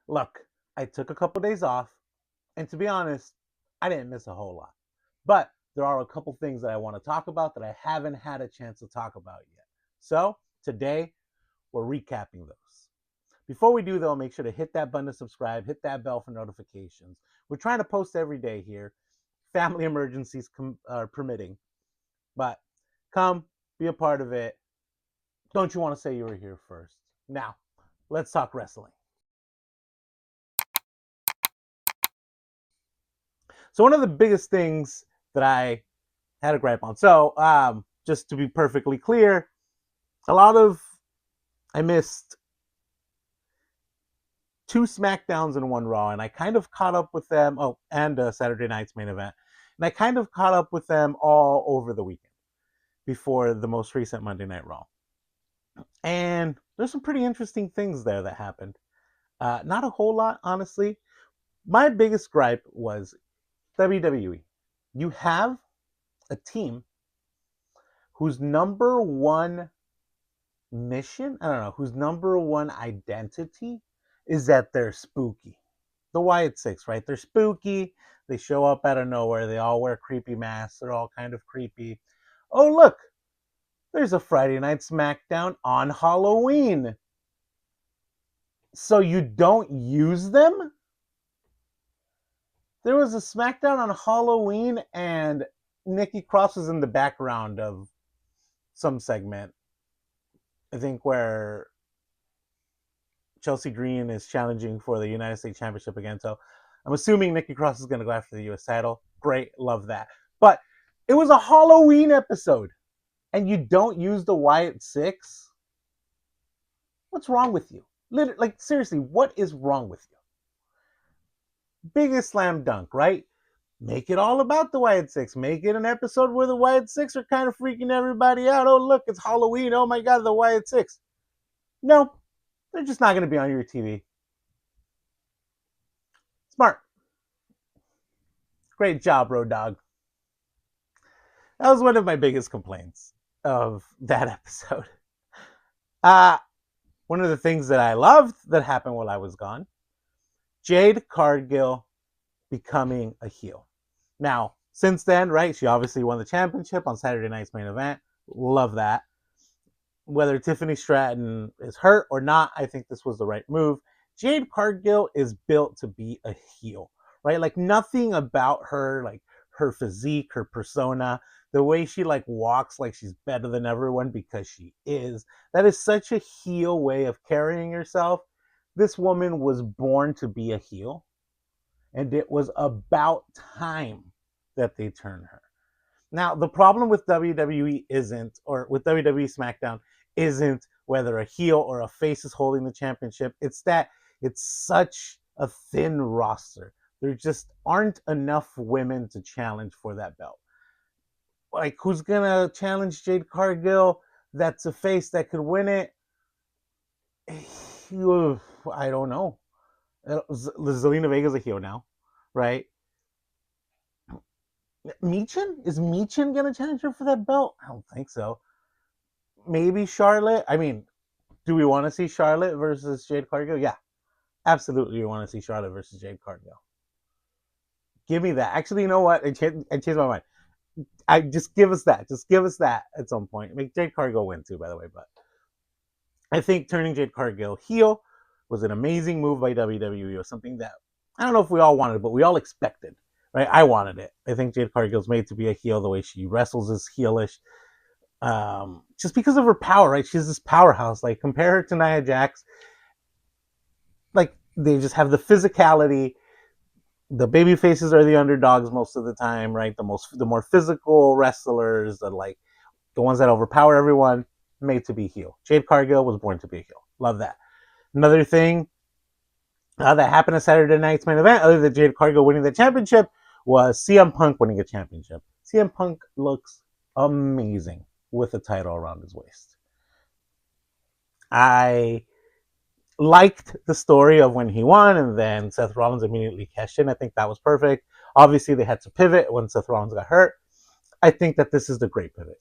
Look, I took a couple days off, and to be honest, I didn't miss a whole lot. But there are a couple things that I want to talk about that I haven't had a chance to talk about yet. So today, we're recapping those. Before we do, though, make sure to hit that button to subscribe, hit that bell for notifications. We're trying to post every day here, family emergencies permitting. But come, be a part of it. Don't you want to say you were here first? Now, let's talk wrestling. So one of the biggest things that I had a gripe on. So just to be perfectly clear, I missed two SmackDowns and one Raw, and I kind of caught up with them. Oh, and Saturday night's main event, and I kind of caught up with them all over the weekend before the most recent Monday Night Raw. And there's some pretty interesting things there that happened. Not a whole lot, honestly. My biggest gripe was WWE. You have a team whose number one mission, I don't know, whose number one identity is that they're spooky. The Wyatt Six, right? They're spooky. They show up out of nowhere. They all wear creepy masks. They're all kind of creepy. Oh, look, there's a Friday Night Smackdown on Halloween. So you don't use them? There was a SmackDown on Halloween, and Nikki Cross was in the background of some segment. I think where Chelsea Green is challenging for the United States Championship again. So I'm assuming Nikki Cross is going to go after the U.S. title. Great, love that. But it was a Halloween episode, and you don't use the Wyatt Six? What's wrong with you? Like, seriously, what is wrong with you? Biggest slam dunk, right? Make it all about the Wyatt Six. Make it an episode where the Wyatt Six are kind of freaking everybody out. Oh, look, it's Halloween. Oh, my God, the Wyatt Six. No, they're just not going to be on your TV. Smart. Great job, Road Dogg. That was one of my biggest complaints of that episode. Uh, One of the things that I loved that happened while I was gone, Jade Cargill becoming a heel. Now, since then, right, she obviously won the championship on Saturday night's main event. Love that. Whether Tiffany Stratton is hurt or not, I think this was the right move. Jade Cargill is built to be a heel, right? Like nothing about her, like her physique, her persona, the way she like walks like she's better than everyone because she is. That is such a heel way of carrying herself. This woman was born to be a heel, and it was about time that they turn her. Now, the problem with WWE isn't, or with WWE SmackDown, isn't whether a heel or a face is holding the championship. It's that it's such a thin roster. There just aren't enough women to challenge for that belt. Like, who's going to challenge Jade Cargill? That's a face that could win it. I don't know. Zelina Vega's a heel now, right? Michin? Is Michin going to challenge her for that belt? I don't think so. Maybe Charlotte. I mean, do we want to see Charlotte versus Jade Cargill? Yeah, absolutely. We want to see Charlotte versus Jade Cargill. Give me that. Actually, you know what? I changed my mind. I just give us that. Just give us that at some point. Make Jade Cargill win too, by the way. But I think turning Jade Cargill heel was an amazing move by WWE. It was something that I don't know if we all wanted, but we all expected. Right? I wanted it. I think Jade Cargill's made to be a heel. The way she wrestles is heelish. Just because of her power, right? She's this powerhouse. Like compare her to Nia Jax. Like they just have the physicality. The baby faces are the underdogs most of the time, right? The more physical wrestlers, the ones that overpower everyone, made to be heel. Jade Cargill was born to be a heel. Love that. Another thing that happened at Saturday night's main event, other than Jade Cargill winning the championship, was CM Punk winning a championship. CM Punk looks amazing with a title around his waist. I liked the story of when he won and then Seth Rollins immediately cashed in. I think that was perfect. Obviously, they had to pivot when Seth Rollins got hurt. I think that this is the great pivot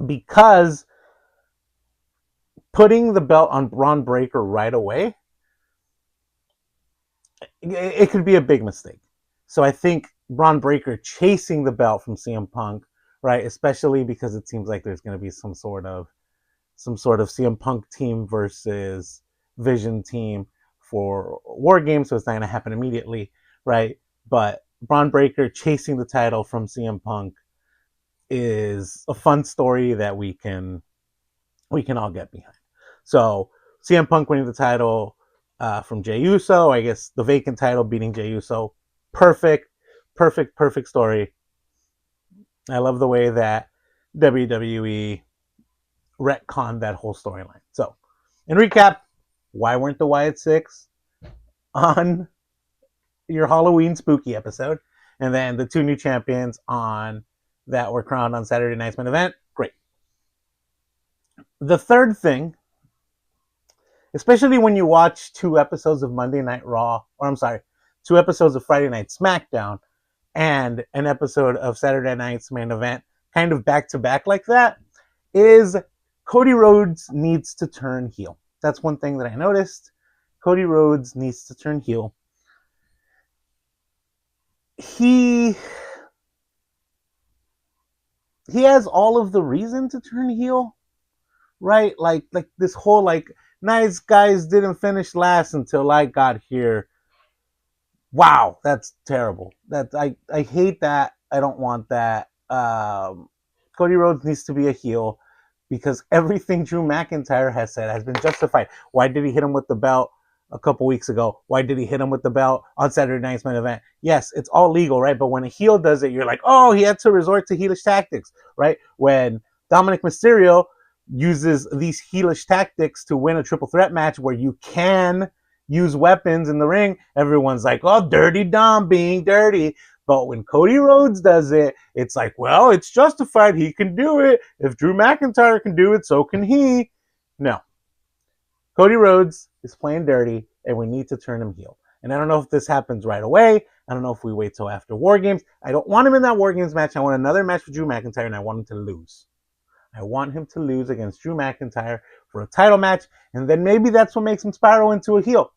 because putting the belt on Braun Breaker right away it could be a big mistake. So I think Braun Breaker chasing the belt from CM Punk, right? Especially because it seems like there's going to be some sort of CM Punk team versus Vision team for War Games, so it's not going to happen immediately, right? But Braun Breaker chasing the title from CM Punk is a fun story that we can all get behind. So CM Punk winning the title from Jey Uso, I guess the vacant title beating Jey Uso, perfect story. I love the way that WWE retconned that whole storyline. So, in recap, why weren't the Wyatt Six on your Halloween spooky episode? And then the two new champions on that were crowned on Saturday night's main event. Great. The third thing, especially when you watch 2 episodes of Monday Night Raw, or I'm sorry, 2 episodes of Friday Night Smackdown, and an episode of Saturday night's main event, kind of back to back like that, is Cody Rhodes needs to turn heel. That's one thing that I noticed. Cody Rhodes needs to turn heel. He has all of the reason to turn heel, right? Like this whole nice guys didn't finish last until I got here. Wow, that's terrible. I hate that. I don't want that. Cody Rhodes needs to be a heel because everything Drew McIntyre has said has been justified. Why did he hit him with the belt a couple weeks ago? Why did he hit him with the belt on Saturday night's main event? Yes, it's all legal, right? But when a heel does it, you're like, oh, he had to resort to heelish tactics, right? When Dominic Mysterio uses these heelish tactics to win a triple threat match where you can use weapons in the ring, everyone's like, oh, Dirty Dom being dirty. But when Cody Rhodes does it, it's like, well, it's justified. He can do it. If Drew McIntyre can do it, so can he. No. Cody Rhodes is playing dirty, and we need to turn him heel. And I don't know if this happens right away. I don't know if we wait till after War Games. I don't want him in that War Games match. I want another match with Drew McIntyre, and I want him to lose. I want him to lose against Drew McIntyre for a title match, and then maybe that's what makes him spiral into a heel.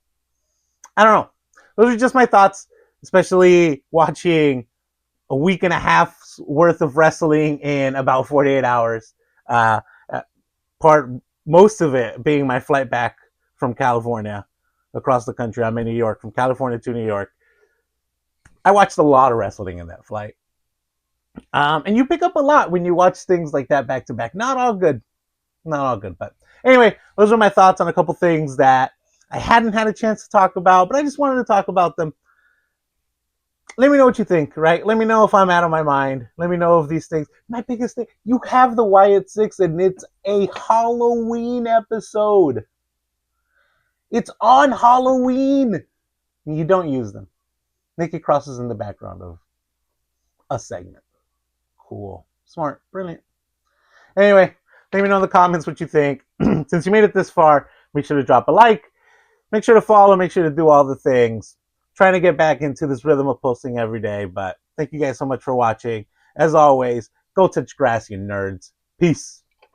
I don't know. Those are just my thoughts, especially watching a week and a half's worth of wrestling in about 48 hours. Uh, most of it being my flight back from California across the country. I'm in New York, from California to New York. I watched a lot of wrestling in that flight. And you pick up a lot when you watch things like that back to back. Not all good. But anyway, those are my thoughts on a couple things that I hadn't had a chance to talk about, but I just wanted to talk about them. Let me know what you think, right? Let me know if I'm out of my mind. Let me know if these things. My biggest thing, you have the Wyatt Six, and it's a Halloween episode. It's on Halloween. And you don't use them. Nikki Cross is in the background of a segment. Cool. Smart. Brilliant. Anyway, let me know in the comments what you think. Since you made it this far, make sure to drop a like. Make sure to follow. Make sure to do all the things. Trying to get back into this rhythm of posting every day, but thank you guys so much for watching. As always, go touch grass, you nerds. Peace.